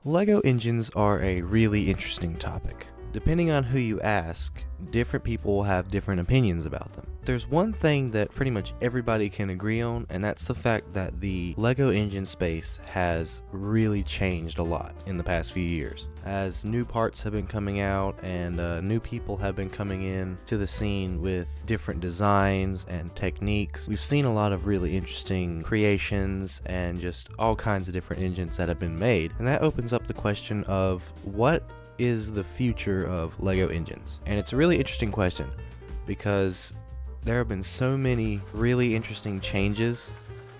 Lego engines are a really interesting topic. Depending on who you ask, different people will have different opinions about them. There's one thing that pretty much everybody can agree on, and that's the fact that the Lego engine space has really changed a lot in the past few years. As new parts have been coming out and new people have been coming in to the scene with different designs and techniques, we've seen a lot of really interesting creations and just all kinds of different engines that have been made. And that opens up the question of what is the future of Lego engines? And it's a really interesting question because there have been so many really interesting changes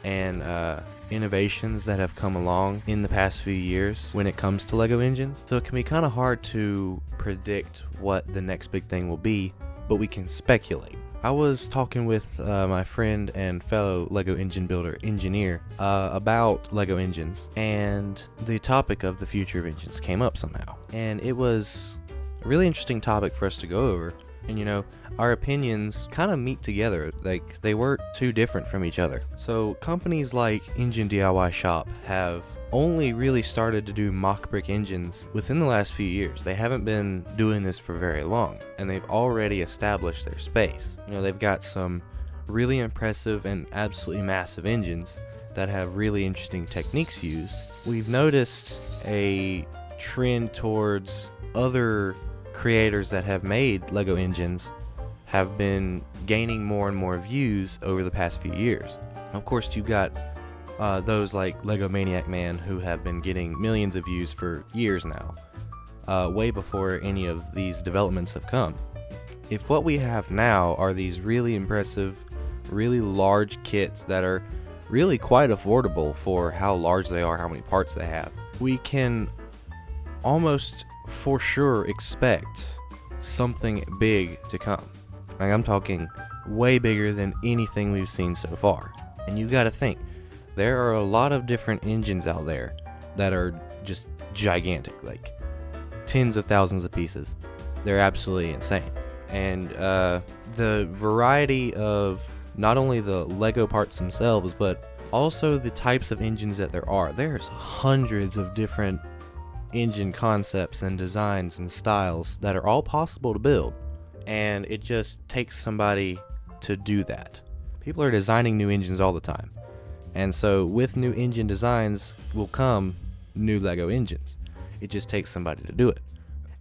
and innovations that have come along in the past few years when it comes to Lego engines. So it can be kind of hard to predict what the next big thing will be, but we can speculate. I was talking with my friend and fellow Lego engine builder engineer about Lego engines, and the topic of the future of engines came up somehow. And it was a really interesting topic for us to go over. And our opinions kind of meet together, like they weren't too different from each other. So companies like Engine DIY Shop have only really started to do mock brick engines within the last few years. They haven't been doing this for very long, and they've already established their space. They've got some really impressive and absolutely massive engines that have really interesting techniques used. We've noticed a trend towards other creators that have made Lego engines have been gaining more and more views over the past few years. Of course, you've got those like Lego Maniac Man who have been getting millions of views for years now, way before any of these developments have come. If what we have now are these really impressive, really large kits that are really quite affordable for how large they are, how many parts they have, we can almost for sure expect something big to come. Like, I'm talking way bigger than anything we've seen so far. And you gotta think, there are a lot of different engines out there that are just gigantic, like tens of thousands of pieces. They're absolutely insane. And the variety of not only the Lego parts themselves, but also the types of engines that there's hundreds of different engine concepts and designs and styles that are all possible to build. And it just takes somebody to do that. People are designing new engines all the time. And so with new engine designs will come new Lego engines. It just takes somebody to do it.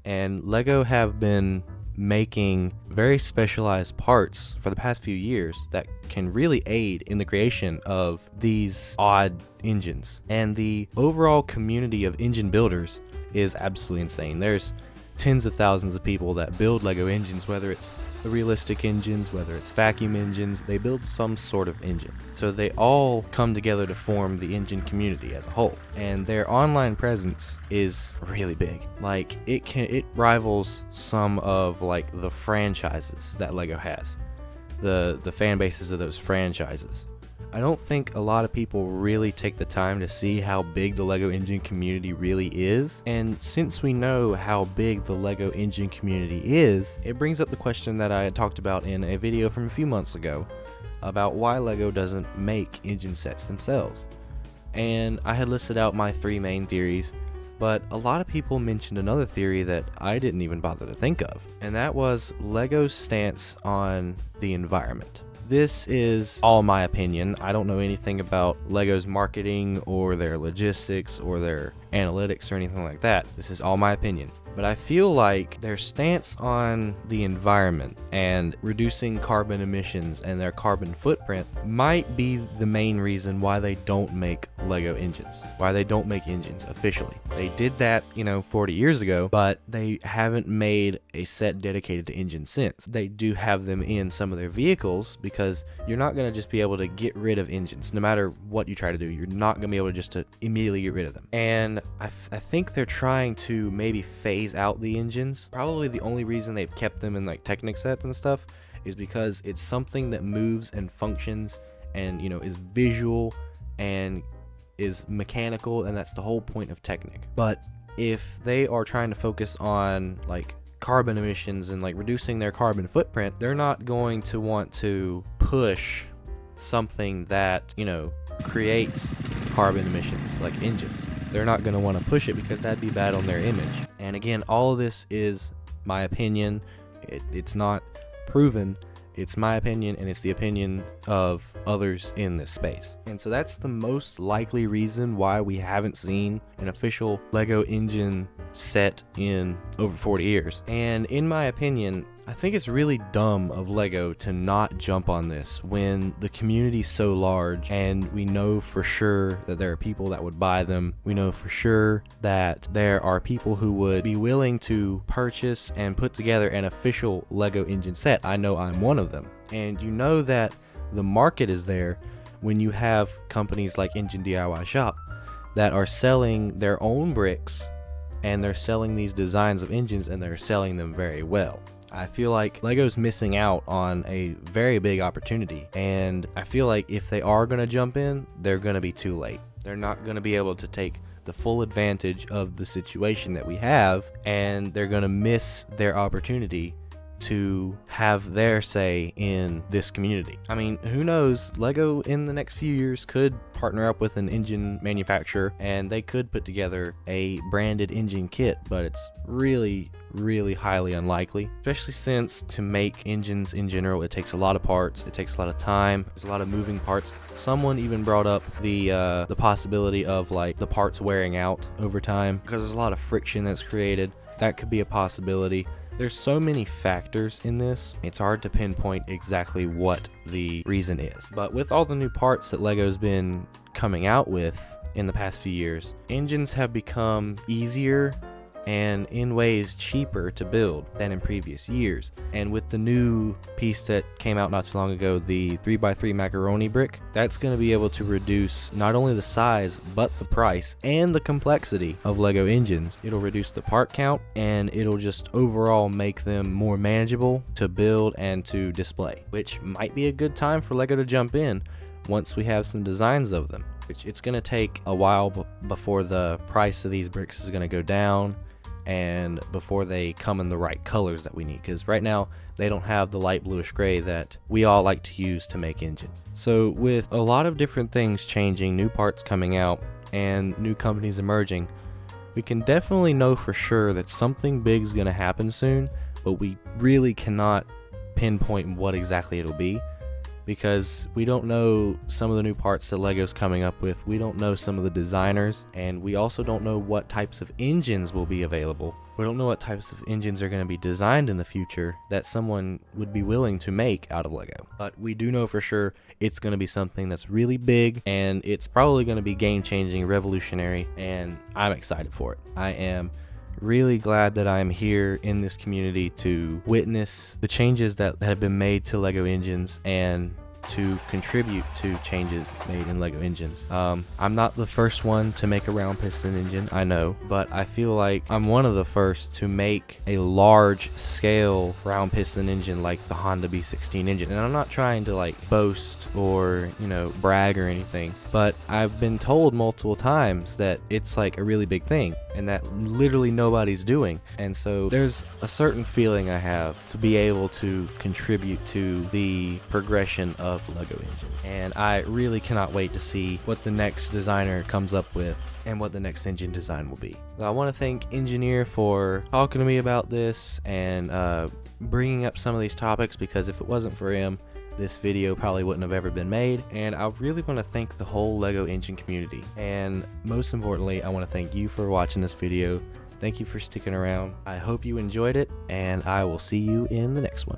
And Lego have been making very specialized parts for the past few years that can really aid in the creation of these odd engines. And the overall community of engine builders is absolutely insane. There's tens of thousands of people that build Lego engines, whether it's realistic engines, whether it's vacuum engines. They build some sort of engine. So they all come together to form the engine community as a whole. And their online presence is really big. Like, it rivals some of like the franchises that Lego has. The fan bases of those franchises. I don't think a lot of people really take the time to see how big the Lego engine community really is. And since we know how big the Lego engine community is, it brings up the question that I had talked about in a video from a few months ago about why Lego doesn't make engine sets themselves. And I had listed out my three main theories, but a lot of people mentioned another theory that I didn't even bother to think of, and that was Lego's stance on the environment. This is all my opinion. I don't know anything about Lego's marketing or their logistics or their analytics or anything like that. This is all my opinion. But I feel like their stance on the environment and reducing carbon emissions and their carbon footprint might be the main reason why they don't make Lego engines, why they don't make engines officially. They did that, 40 years ago, but they haven't made a set dedicated to engines since. They do have them in some of their vehicles because you're not going to just be able to get rid of engines. No matter what you try to do, you're not going to be able to immediately get rid of them. And I think they're trying to maybe phase out the engines. Probably the only reason they've kept them in like Technic sets and stuff is because it's something that moves and functions and is visual and is mechanical, and that's the whole point of Technic. But if they are trying to focus on like carbon emissions and like reducing their carbon footprint, they're not going to want to push something that creates carbon emissions like engines. They're not going to want to push it because that'd be bad on their image. And again, all of this is my opinion. It's not proven. It's my opinion, and it's the opinion of others in this space. And so that's the most likely reason why we haven't seen an official LEGO engine set in over 40 years. And in my opinion, I think it's really dumb of LEGO to not jump on this when the community's so large and we know for sure that there are people that would buy them. We know for sure that there are people who would be willing to purchase and put together an official LEGO engine set. I know I'm one of them. And you know that the market is there when you have companies like Engine DIY Shop that are selling their own bricks, and they're selling these designs of engines, and they're selling them very well. I feel like LEGO's missing out on a very big opportunity, and I feel like if they are going to jump in, they're going to be too late. They're not going to be able to take the full advantage of the situation that we have, and they're going to miss their opportunity to have their say in this community. I mean, who knows? LEGO in the next few years could partner up with an engine manufacturer and they could put together a branded engine kit, but it's really highly unlikely, especially since to make engines in general, it takes a lot of parts, it takes a lot of time, there's a lot of moving parts. Someone even brought up the possibility of like the parts wearing out over time because there's a lot of friction that's created. That could be a possibility. There's so many factors in this, it's hard to pinpoint exactly what the reason is. But with all the new parts that LEGO's been coming out with in the past few years, engines have become easier and in ways cheaper to build than in previous years. And with the new piece that came out not too long ago, the 3x3 macaroni brick, that's going to be able to reduce not only the size but the price and the complexity of LEGO engines. It'll reduce the part count and it'll just overall make them more manageable to build and to display, which might be a good time for LEGO to jump in once we have some designs of them. Which it's going to take a while before the price of these bricks is going to go down and before they come in the right colors that we need, because right now they don't have the light bluish gray that we all like to use to make engines. So with a lot of different things changing, new parts coming out, and new companies emerging, we can definitely know for sure that something big is going to happen soon, but we really cannot pinpoint what exactly it'll be, because we don't know some of the new parts that LEGO's coming up with, we don't know some of the designers, and we also don't know what types of engines will be available. We don't know what types of engines are going to be designed in the future that someone would be willing to make out of LEGO. But we do know for sure it's going to be something that's really big, and it's probably going to be game-changing, revolutionary, and I'm excited for it. I am really glad that I'm here in this community to witness the changes that have been made to LEGO engines and to contribute to changes made in LEGO engines. I'm not the first one to make a round piston engine, I know, but I feel like I'm one of the first to make a large scale round piston engine like the Honda B16 engine. And I'm not trying to like boast or, brag or anything, but I've been told multiple times that it's like a really big thing and that literally nobody's doing. And so there's a certain feeling I have to be able to contribute to the progression of LEGO engines. And I really cannot wait to see what the next designer comes up with and what the next engine design will be. So I want to thank Engineer for talking to me about this and bringing up some of these topics, because if it wasn't for him, this video probably wouldn't have ever been made. And I really want to thank the whole LEGO engine community. And most importantly, I want to thank you for watching this video. Thank you for sticking around. I hope you enjoyed it, and I will see you in the next one.